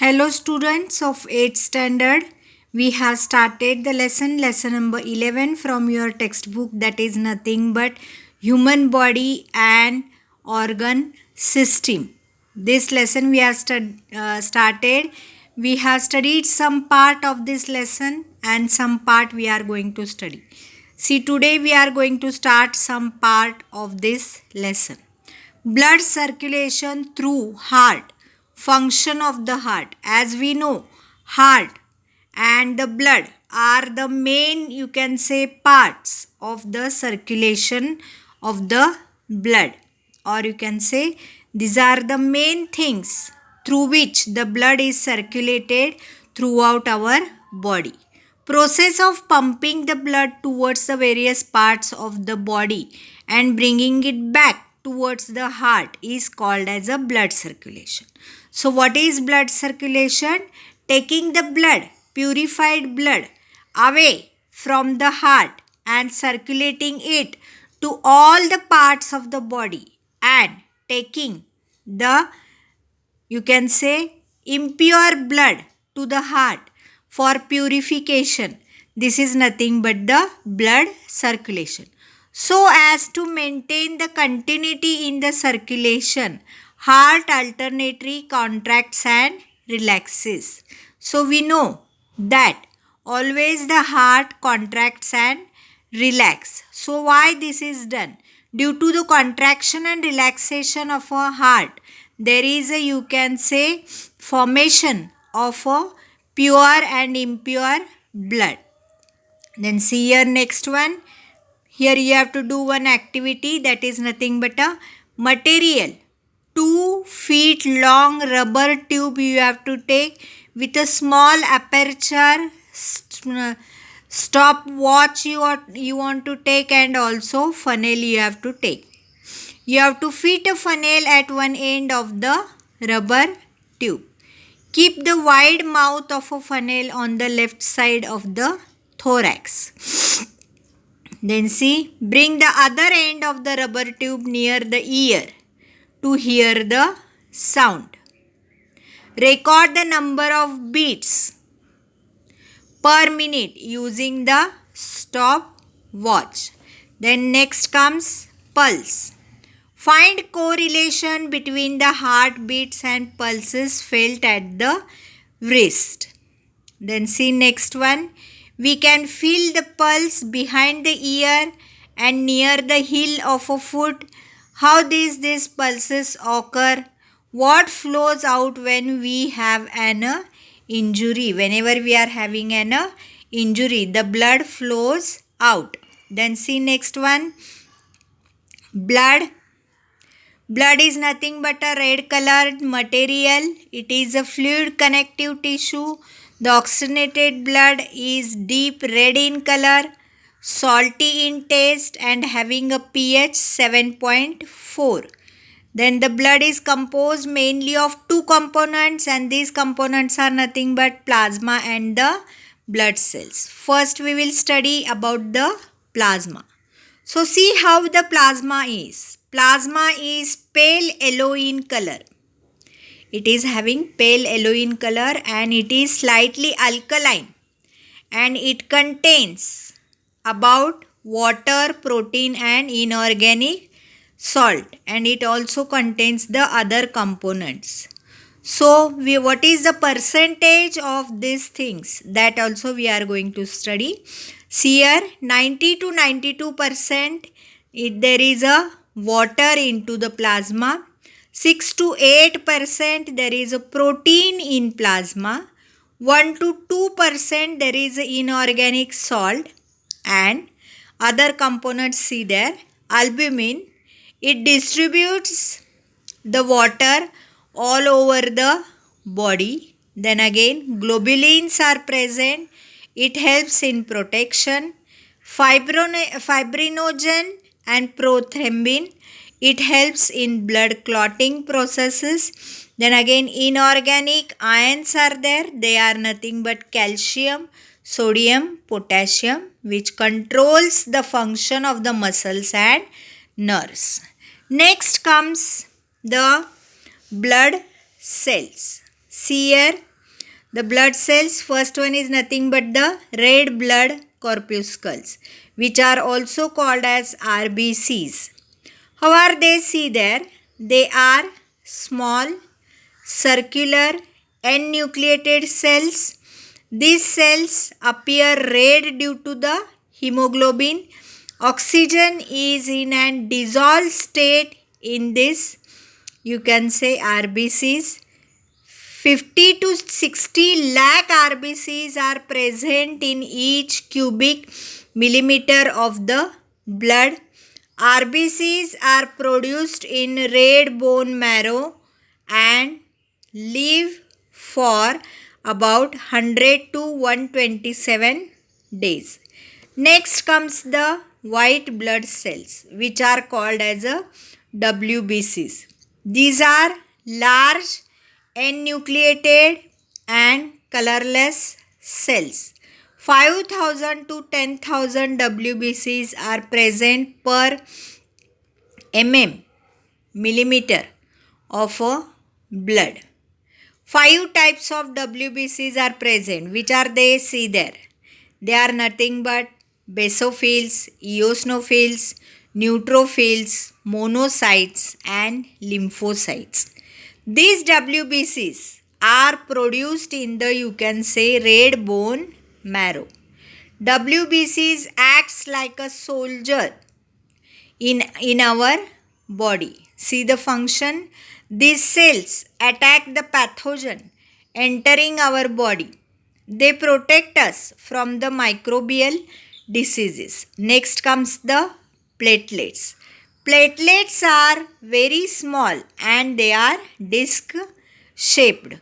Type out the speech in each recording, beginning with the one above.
Hello students of 8th standard. We have started the lesson number 11 from your textbook, that is nothing but human body and organ system. This lesson we have started. We have studied some part of this lesson and some part we are going to study. See, today we are going to start some part of this lesson. Blood circulation through heart. Function of the heart. As we know, heart and the blood are the main, you can say, parts of the circulation of the blood, or you can say these are the main things through which the blood is circulated throughout our body. Process of pumping the blood towards the various parts of the body and bringing it back towards the heart is called as a blood circulation. So what is blood circulation? Taking the blood, purified blood, away from the heart and circulating it to all the parts of the body and taking the, you can say, impure blood to the heart for purification. This is nothing but the blood circulation. So as to maintain the continuity in the circulation, heart alternately contracts and relaxes. So we know that always the heart contracts and relax. So why this is done? Due to the contraction and relaxation of a heart, there is a, you can say, formation of a pure and impure blood. Then see here next one. Here you have to do one activity, that is nothing but a material. 2 feet long rubber tube you have to take with a small aperture, stopwatch you want to take, and also funnel you have to take. You have to fit a funnel at one end of the rubber tube. Keep the wide mouth of a funnel on the left side of the thorax. Then see, bring the other end of the rubber tube near the ear to hear the sound. Record the number of beats per minute using the stopwatch. Then next comes pulse. Find correlation between the heartbeats and pulses felt at the wrist. Then see next one. We can feel the pulse behind the ear and near the heel of a foot. How these pulses occur? What flows out when we have an injury? Whenever we are having an injury, the blood flows out. Then see next one. Blood. Blood is nothing but a red colored material. It is a fluid connective tissue. The oxygenated blood is deep red in color, salty in taste, and having a pH 7.4. Then the blood is composed mainly of 2 components, and these components are nothing but plasma and the blood cells. First we will study about the plasma. So see how the plasma is. Plasma is pale yellow in color. It is having pale yellow in color and it is slightly alkaline, and it contains about water, protein and inorganic salt, and it also contains the other components. So what is the percentage of these things? That also we are going to study. See here, 90 to 92% there is a water into the plasma. 6 to 8% there is a protein in plasma. 1 to 2% there is inorganic salt, and other components see there. Albumin, it distributes the water all over the body. Then again globulins are present. It helps in protection. Fibrinogen and prothrombin, it helps in blood clotting processes. Then again inorganic ions are there. They are nothing but calcium, sodium, potassium, which controls the function of the muscles and nerves. Next comes the blood cells. See here, The blood cells, first one is nothing but the red blood corpuscles, which are also called as RBCs. How are they? See there, they are small, circular, N-nucleated cells. These cells appear red due to the hemoglobin. Oxygen is in an dissolved state in this, you can say, RBCs. 50 to 60 lakh RBCs are present in each cubic millimeter of the blood. RBCs are produced in red bone marrow and live for about 100 to 127 days. Next comes the white blood cells, which are called as a WBCs. These are large N-nucleated and colorless cells. 5,000 to 10,000 WBCs are present per millimeter of a blood. 5 types of WBCs are present. Which are they? See there. They are nothing but basophils, eosinophils, neutrophils, monocytes and lymphocytes. These WBCs are produced in the, you can say, red bone marrow. WBCs acts like a soldier in our body. See the function. These cells attack the pathogen entering our body. They protect us from the microbial diseases. Next comes the platelets. Platelets are very small and they are disc shaped.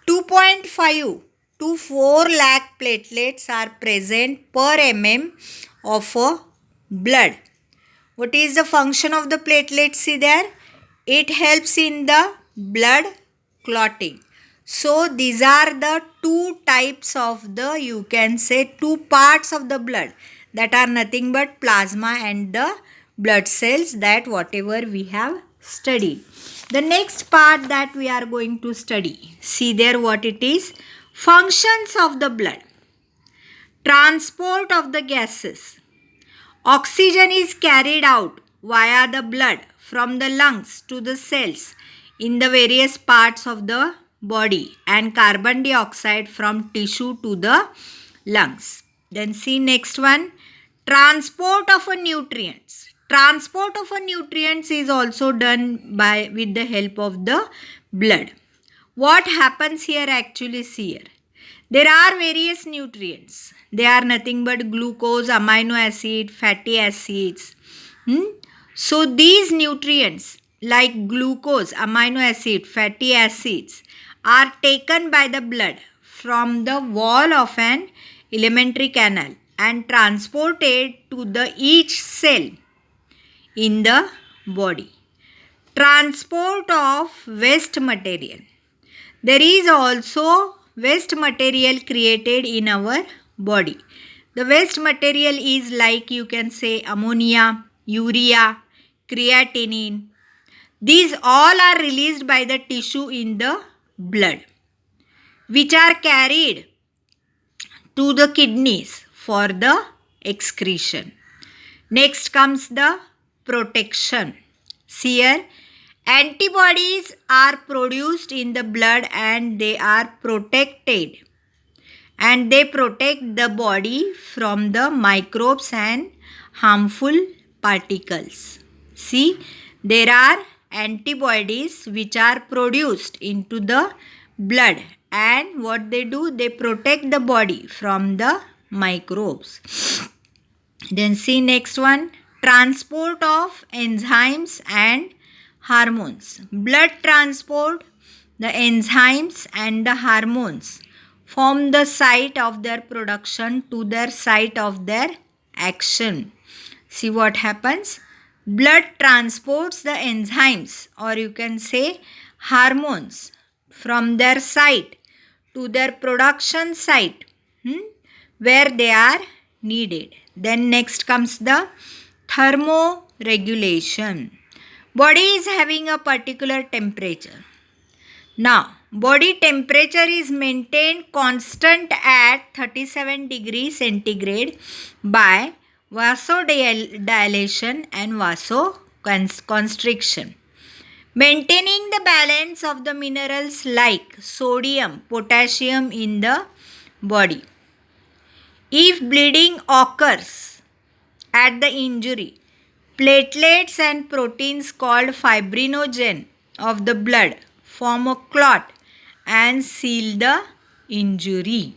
2.5 to 4 lakh platelets are present per of a blood. What is the function of the platelets? See there. It helps in the blood clotting. So these are the two types of the, you can say, two parts of the blood, that are nothing but plasma and the blood cells, that whatever we have studied. The next part that we are going to study, see there what it is. Functions of the blood. Transport of the gases. Oxygen is carried out via the blood from the lungs to the cells in the various parts of the body, and carbon dioxide from tissue to the lungs. Then see next one. Transport of a nutrients. Transport of a nutrients is also done with the help of the blood. What happens here actually? See here. There are various nutrients. They are nothing but glucose, amino acid, fatty acids. So these nutrients like glucose, amino acid, fatty acids are taken by the blood from the wall of an alimentary canal and transported to the each cell in the body. Transport of waste material. There is also waste material created in our body. The waste material is like, you can say, ammonia, urea, creatinine. These all are released by the tissue in the blood, which are carried to the kidneys for the excretion. Next comes the protection. See here, antibodies are produced in the blood and they are protected, and they protect the body from the microbes and harmful particles. See, there are antibodies which are produced into the blood, and what they do, they protect the body from the microbes. Then see next one. Transport of enzymes and hormones. Blood transport, the enzymes and the hormones from the site of their production to their site of their action. See what happens. Blood transports the enzymes, or you can say hormones, from their site to their production site where they are needed. Then next comes the thermoregulation. Body is having a particular temperature. Now, Body temperature is maintained constant at 37 degrees centigrade by vasodilation and vasoconstriction, maintaining the balance of the minerals like sodium, potassium in the body. If bleeding occurs at the injury, platelets and proteins called fibrinogen of the blood form a clot and seal the injury.